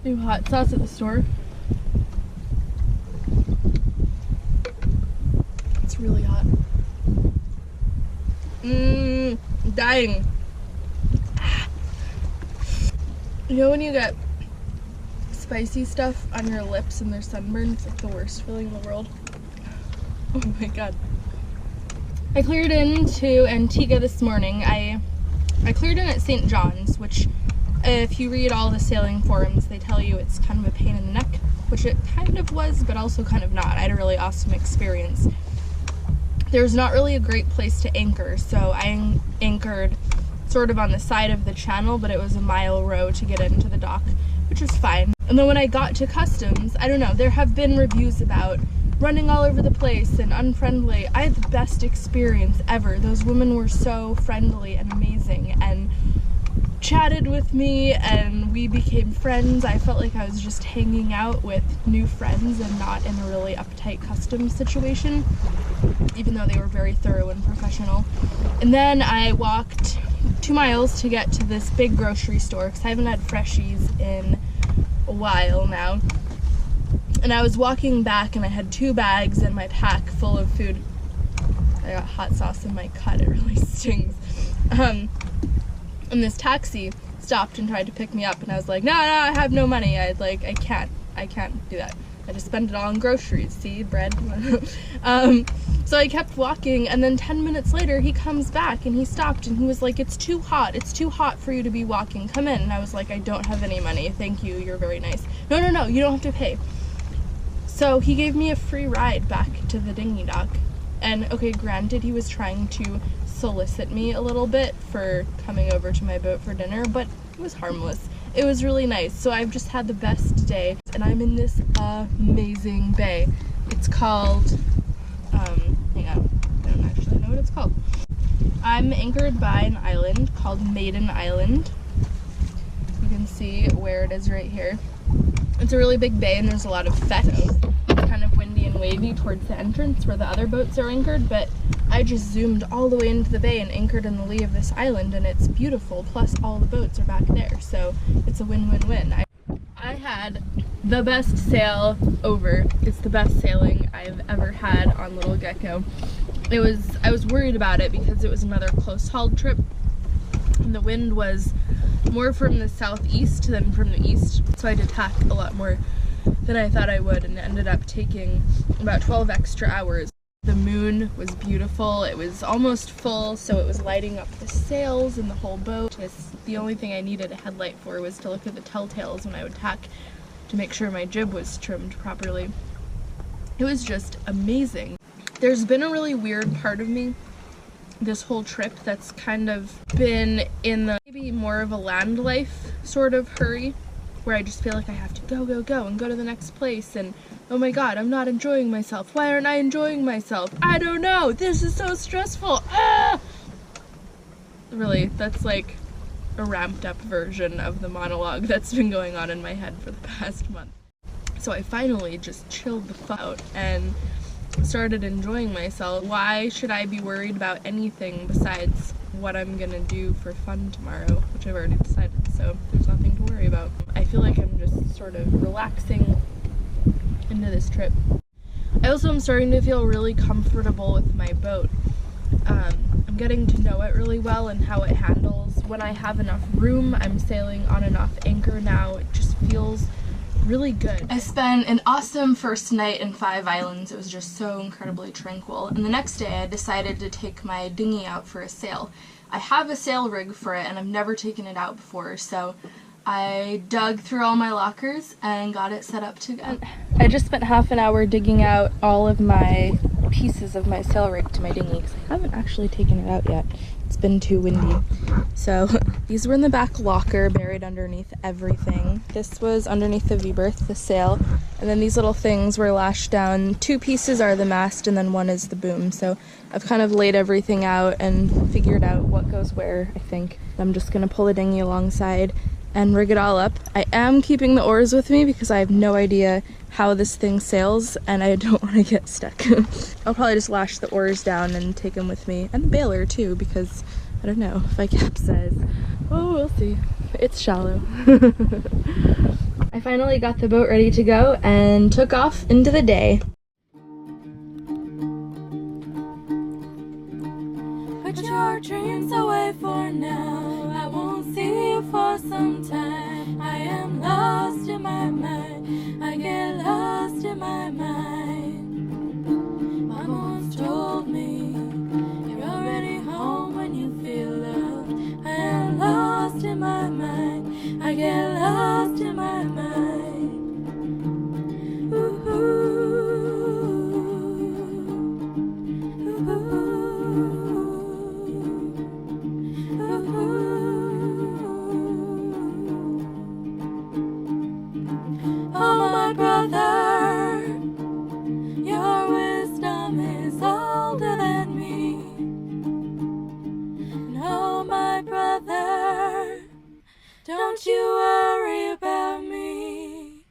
New hot sauce at the store. It's really hot. Dying. You know when you get spicy stuff on your lips and they're sunburned? It's like the worst feeling in the world. Oh my god. I cleared into Antigua this morning. I cleared in at St. John's, which if you read all the sailing forums, they tell you it's kind of a pain in the neck, which it kind of was, but also kind of not. I had a really awesome experience. There's not really a great place to anchor, so I anchored sort of on the side of the channel, but it was a mile row to get into the dock, which was fine. And then when I got to customs, I don't know, there have been reviews about running all over the place and unfriendly. I had the best experience ever. Those women were so friendly and amazing and chatted with me, and we became friends. I felt like I was just hanging out with new friends and not in a really uptight customs situation, even though they were very thorough and professional. And then I walked 2 miles to get to this big grocery store because I haven't had freshies in a while now. And I was walking back and I had 2 bags in my pack full of food. I got hot sauce in my cut, it really stings. And this taxi stopped and tried to pick me up, and I was like, no, I have no money. I can't do that. I just spend it all on groceries, see, bread. So I kept walking, and then 10 minutes later he comes back and he stopped and he was like, it's too hot for you to be walking, come in. And I was like, I don't have any money, thank you, you're very nice. No, you don't have to pay. So he gave me a free ride back to the dinghy dock. And okay, granted, he was trying to solicit me a little bit for coming over to my boat for dinner, but it was harmless. It was really nice. So I've just had the best day, and I'm in this amazing bay. It's called, hang on, I don't actually know what it's called. I'm anchored by an island called Maiden Island. You can see where it is right here. It's a really big bay and there's a lot of fetch. It's kind of windy and wavy towards the entrance where the other boats are anchored, but I just zoomed all the way into the bay and anchored in the lee of this island, and it's beautiful, plus all the boats are back there, so it's a win-win-win. I had the best sail over. It's the best sailing I've ever had on Little Gecko. I was worried about it because it was another close-hauled trip, and the wind was more from the southeast than from the east, so I had to tack a lot more than I thought I would, and it ended up taking about 12 extra hours. The moon was beautiful. It was almost full, so it was lighting up the sails and the whole boat. The only thing I needed a headlight for was to look at the telltales when I would tack to make sure my jib was trimmed properly. It was just amazing. There's been a really weird part of me this whole trip that's kind of been in the maybe more of a land life sort of hurry, where I just feel like I have to go and go to the next place, and oh my god, I'm not enjoying myself. Why aren't I enjoying myself? I don't know. This is so stressful. Ah! Really, that's like a ramped up version of the monologue that's been going on in my head for the past month. So I finally just chilled the fuck out and started enjoying myself. Why should I be worried about anything besides what I'm gonna do for fun tomorrow, which I've already decided, so there's nothing to worry about. I feel like I'm just sort of relaxing into this trip. I also am starting to feel really comfortable with my boat. I'm getting to know it really well and how it handles. When I have enough room, I'm sailing on enough anchor now. It just feels really good. I spent an awesome first night in 5 Islands. It was just so incredibly tranquil. And the next day I decided to take my dinghy out for a sail. I have a sail rig for it and I've never taken it out before, so I dug through all my lockers and got it set up to go. I just spent half an hour digging out all of my pieces of my sail rig to my dinghy because I haven't actually taken it out yet. It's been too windy. So these were in the back locker, buried underneath everything. This was underneath the V-berth, the sail, and then these little things were lashed down. 2 pieces are the mast and then 1 is the boom. So I've kind of laid everything out and figured out what goes where, I think. I'm just gonna pull the dinghy alongside and rig it all up. I am keeping the oars with me because I have no idea how this thing sails and I don't want to get stuck. I'll probably just lash the oars down and take them with me, and the baler too, because I don't know if I capsize. Oh, we'll see. It's shallow. I finally got the boat ready to go and took off into the day. Put your dreams away for now. I won't see you for some time. I am lost in my mind. I get lost in my mind. Mama once told me you're already home when you feel loved. I am lost in my mind. I get lost in my mind. Ooh, oh, my brother, your wisdom is older than me. And oh, my brother, don't you worry about me.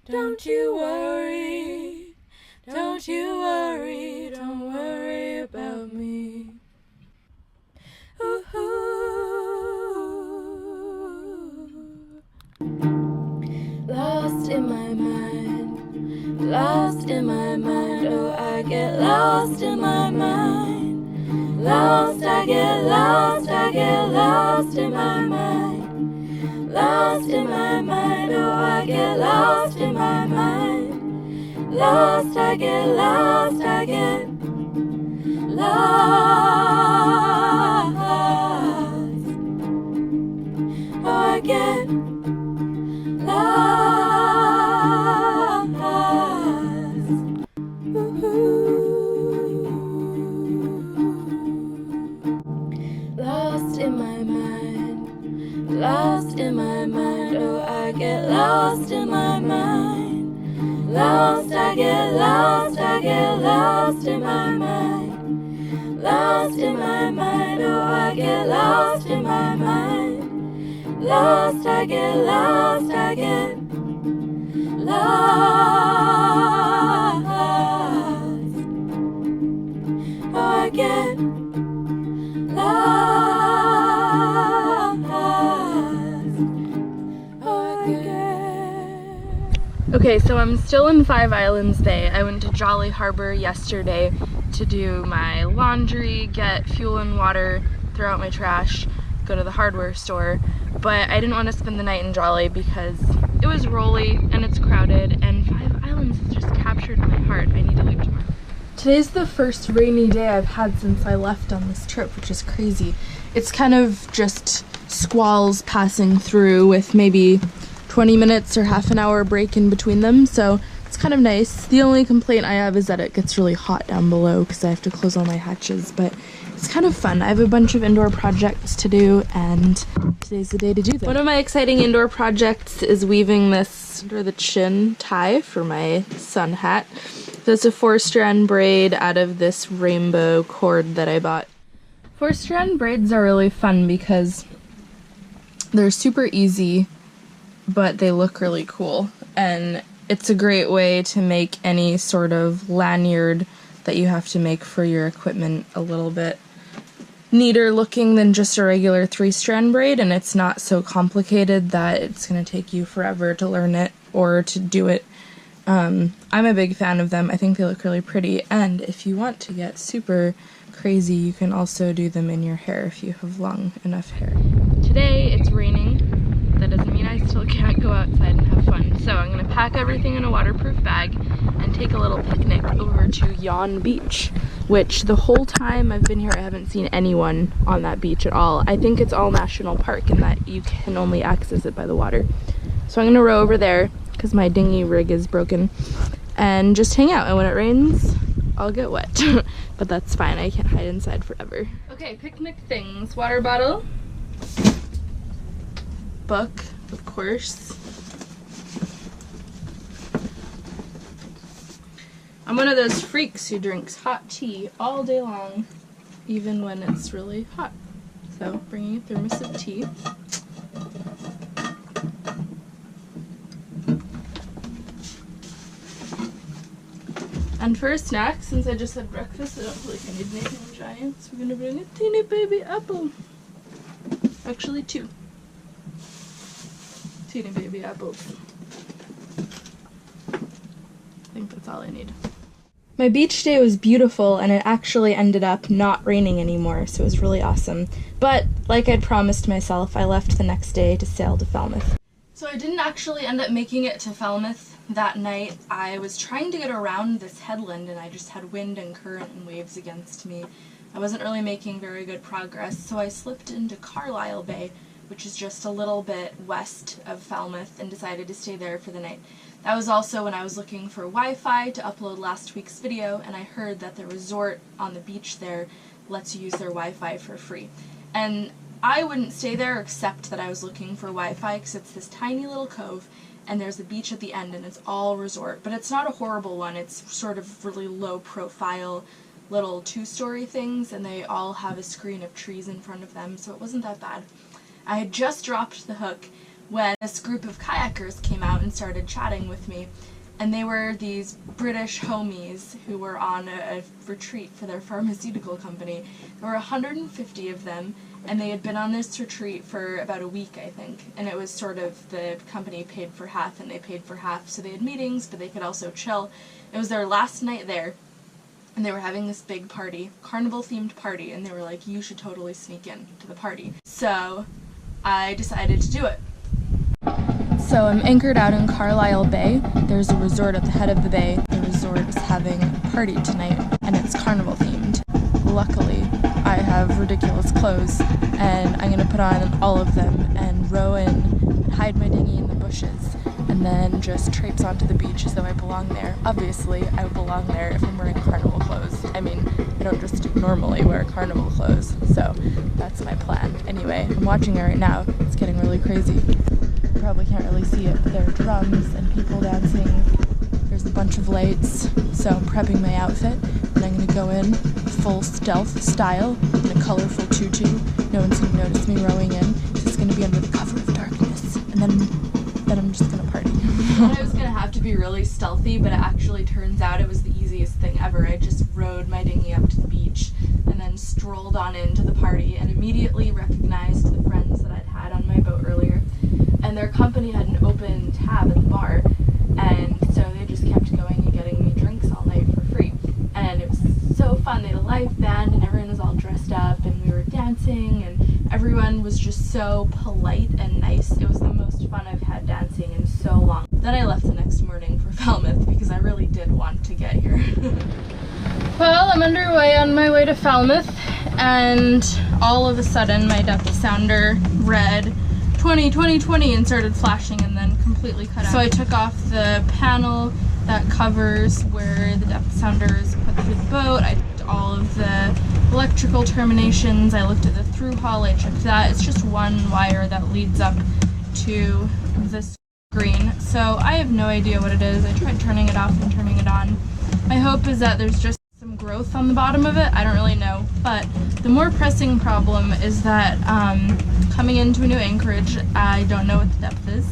Don't you worry, don't you worry, don't worry about me. Ooh. Lost in my mind, lost in my mind, oh, I get lost in my mind. Lost, I get lost, I get lost in my mind. Lost in my mind, oh, I get lost in my mind. Lost, I get lost, I get lost. Oh, I get lost. Lost in my mind, lost in my mind, oh, I get lost in my mind. Lost, I get lost, I get lost in my mind. Lost in my mind, oh, I get lost in my mind. Lost, I get lost, I get lost. Oh, I get lost. Oh, I get. Okay, so I'm still in Five Islands Bay. I went to Jolly Harbor yesterday to do my laundry, get fuel and water, throw out my trash, go to the hardware store. But I didn't want to spend the night in Jolly because it was rolly and it's crowded, and Five Islands has just captured my heart. I need to leave tomorrow. Today's the first rainy day I've had since I left on this trip, which is crazy. It's kind of just squalls passing through with maybe 20 minutes or half an hour break in between them, so it's kind of nice. The only complaint I have is that it gets really hot down below because I have to close all my hatches, but it's kind of fun. I have a bunch of indoor projects to do, and today's the day to do them. One of my exciting indoor projects is weaving this under the chin tie for my sun hat. So it's a 4-strand braid out of this rainbow cord that I bought. 4-strand braids are really fun because they're super easy, but they look really cool. And it's a great way to make any sort of lanyard that you have to make for your equipment a little bit neater looking than just a regular 3-strand braid, and it's not so complicated that it's going to take you forever to learn it or to do it. I'm a big fan of them. I think they look really pretty, and if you want to get super crazy, you can also do them in your hair if you have long enough hair. Today it's raining. That doesn't mean I still can't go outside and have fun. So I'm gonna pack everything in a waterproof bag and take a little picnic over to Yon Beach, which the whole time I've been here I haven't seen anyone on that beach at all. I think it's all national park and that you can only access it by the water. So I'm gonna row over there because my dinghy rig is broken and just hang out, and when it rains I'll get wet. But that's fine, I can't hide inside forever. Okay, picnic things. Water bottle, book, of course. I'm one of those freaks who drinks hot tea all day long, even when it's really hot. So, bringing a thermos of tea. And for a snack, since I just had breakfast, I don't feel like I need anything giant, so we're gonna bring a teeny baby apple. Actually, 2 teeny baby apples. I think that's all I need. My beach day was beautiful, and it actually ended up not raining anymore, so it was really awesome. But, like I'd promised myself, I left the next day to sail to Falmouth. So I didn't actually end up making it to Falmouth that night. I was trying to get around this headland, and I just had wind and current and waves against me. I wasn't really making very good progress, so I slipped into Carlisle Bay, which is just a little bit west of Falmouth, and decided to stay there for the night. That was also when I was looking for Wi-Fi to upload last week's video, and I heard that the resort on the beach there lets you use their Wi-Fi for free. And I wouldn't stay there except that I was looking for Wi-Fi, because it's this tiny little cove, and there's a beach at the end, and it's all resort. But it's not a horrible one. It's sort of really low profile little two-story things, and they all have a screen of trees in front of them, so it wasn't that bad. I had just dropped the hook when this group of kayakers came out and started chatting with me, and they were these British homies who were on a retreat for their pharmaceutical company. There were 150 of them, and they had been on this retreat for about a week, I think, and it was sort of the company paid for half and they paid for half, so they had meetings, but they could also chill. It was their last night there, and they were having this big party, carnival-themed party, and they were like, you should totally sneak in to the party. So I decided to do it. So I'm anchored out in Carlisle Bay. There's a resort at the head of the bay. The resort is having a party tonight, and it's carnival themed. Luckily, I have ridiculous clothes, and I'm gonna put on all of them and row in, and hide my dinghy in the bushes, and then just traipse onto the beach as though I belong there. Obviously, I belong there if I'm wearing carnival clothes. I mean, I don't just normally wear carnival clothes, so that's my plan. Anyway, I'm watching it right now. It's getting really crazy. You probably can't really see it, but there are drums and people dancing. There's a bunch of lights, so I'm prepping my outfit, and I'm gonna go in full stealth style in a colorful tutu. No one's gonna notice me rowing in. It's gonna be under the cover of darkness, and then I'm just gonna party. I thought I was gonna have to be really stealthy, but it actually turns out it was the easiest thing ever. I just rowed my dinghy up to the beach, and then strolled on into the party, and immediately recognized the friends that I'd had on my boat earlier. And their company had an open tab at the bar, and so they just kept going and getting me drinks all night for free. And it was so fun. They had a live band, and everyone was all dressed up, and we were dancing, and everyone was just so polite and nice. It was the most fun I've had dancing in so long. Then I left the next morning for Falmouth because I really did want to get here. Well, I'm underway on my way to Falmouth, and all of a sudden my depth sounder read 20, 20, 20 and started flashing, and then completely cut out. So I took off the panel that covers where the depth sounder is put through the boat. I checked all of the electrical terminations. I looked at the through hull. I checked that. It's just one wire that leads up to this screen. So I have no idea what it is. I tried turning it off and turning it on. My hope is that there's just some growth on the bottom of it. I don't really know. But the more pressing problem is that coming into a new anchorage, I don't know what the depth is.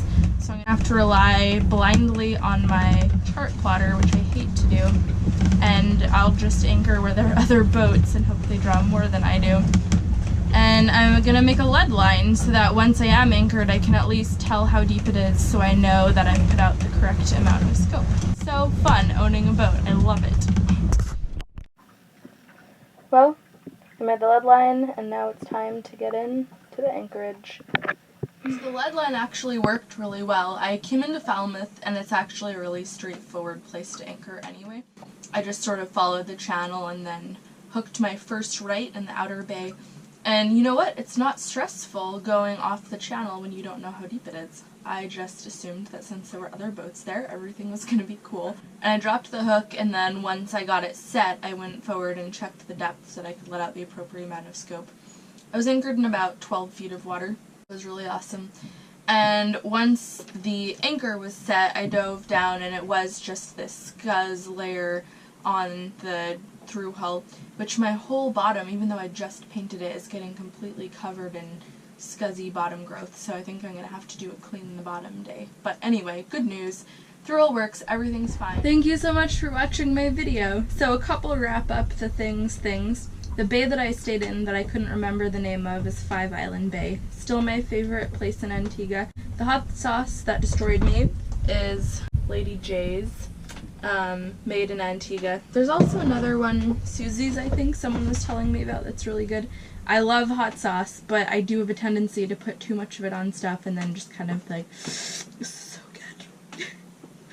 So I'm gonna have to rely blindly on my chart plotter, which I hate to do. And I'll just anchor where there are other boats and hope they draw more than I do. And I'm gonna make a lead line so that once I am anchored, I can at least tell how deep it is, so I know that I've put out the correct amount of scope. So fun owning a boat. I love it. Well, I made the lead line, and now it's time to get in to the anchorage. So the lead line actually worked really well. I came into Falmouth, and it's actually a really straightforward place to anchor anyway. I just sort of followed the channel and then hooked my first right in the outer bay. And you know what? It's not stressful going off the channel when you don't know how deep it is. I just assumed that since there were other boats there, everything was going to be cool. And I dropped the hook, and then once I got it set, I went forward and checked the depth so that I could let out the appropriate amount of scope. I was anchored in about 12 feet of water. It was really awesome. And once the anchor was set, I dove down, and it was just this scuzz layer on the through hull, which my whole bottom, even though I just painted it, is getting completely covered in scuzzy bottom growth, so I think I'm going to have to do a clean in the bottom day. But anyway, good news. Through hull works, everything's fine. Thank you so much for watching my video. So a couple wrap up the things. The bay that I stayed in that I couldn't remember the name of is Five Island Bay. Still my favorite place in Antigua. The hot sauce that destroyed me is Lady J's, made in Antigua. There's also another one, Susie's, I think someone was telling me about, that's really good. I love hot sauce, but I do have a tendency to put too much of it on stuff and then just kind of like, so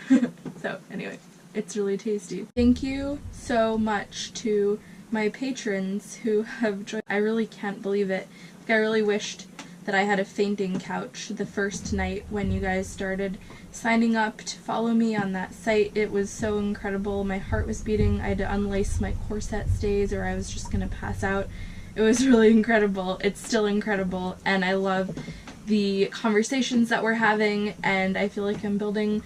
good. So anyway, it's really tasty. Thank you so much to my patrons who have joined. I really can't believe it. Like, I really wished that I had a fainting couch the first night when you guys started signing up to follow me on that site. It was so incredible. My heart was beating. I had to unlace my corset stays or I was just gonna pass out. It was really incredible. It's still incredible, and I love the conversations that we're having, and I feel like I'm building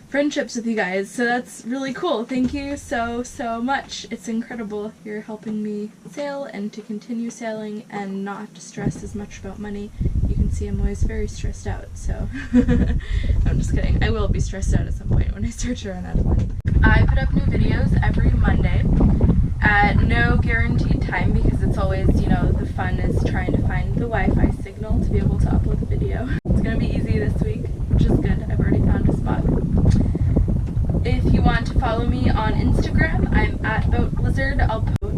friendships with you guys, so that's really cool. Thank you so much. It's incredible. You're helping me sail and to continue sailing and not have to stress as much about money. You can see I'm always very stressed out, so I'm just kidding. I will be stressed out at some point when I start to run out of money. I put up new videos every Monday at no guaranteed time because it's always, you know, the fun is trying to find the Wi-Fi signal to be able to upload the video. It's gonna be easy this week, which is good. I've already found a spot. If you want to follow me on Instagram, I'm at BoatBlizzard.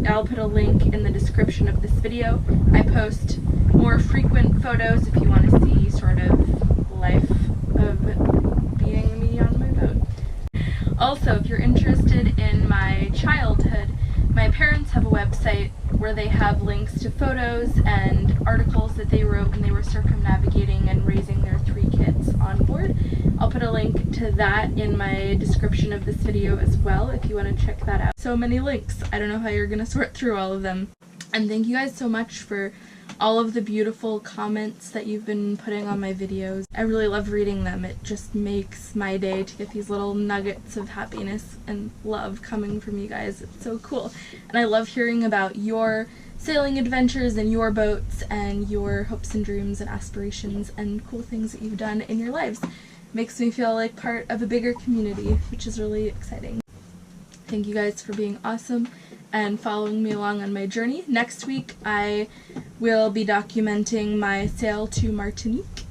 I'll put a link in the description of this video. I post more frequent photos if you want to see sort of life of being me on my boat. Also, if you're interested in my childhood, my parents have a website where they have links to photos and articles that they wrote when they were circumnavigating and raising their 3 kids on board. I'll put a link to that in my description of this video as well if you want to check that out. So many links. I don't know how you're going to sort through all of them. And thank you guys so much for all of the beautiful comments that you've been putting on my videos. I really love reading them. It just makes my day to get these little nuggets of happiness and love coming from you guys. It's so cool. And I love hearing about your sailing adventures and your boats and your hopes and dreams and aspirations and cool things that you've done in your lives. Makes me feel like part of a bigger community, which is really exciting. Thank you guys for being awesome and following me along on my journey. Next week I will be documenting my sail to Martinique,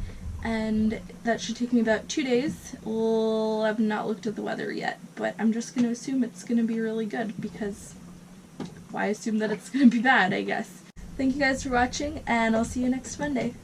and that should take me about 2 days. I've not looked at the weather yet, but I'm just going to assume it's going to be really good because why assume that it's going to be bad, I guess. Thank you guys for watching, and I'll see you next Monday.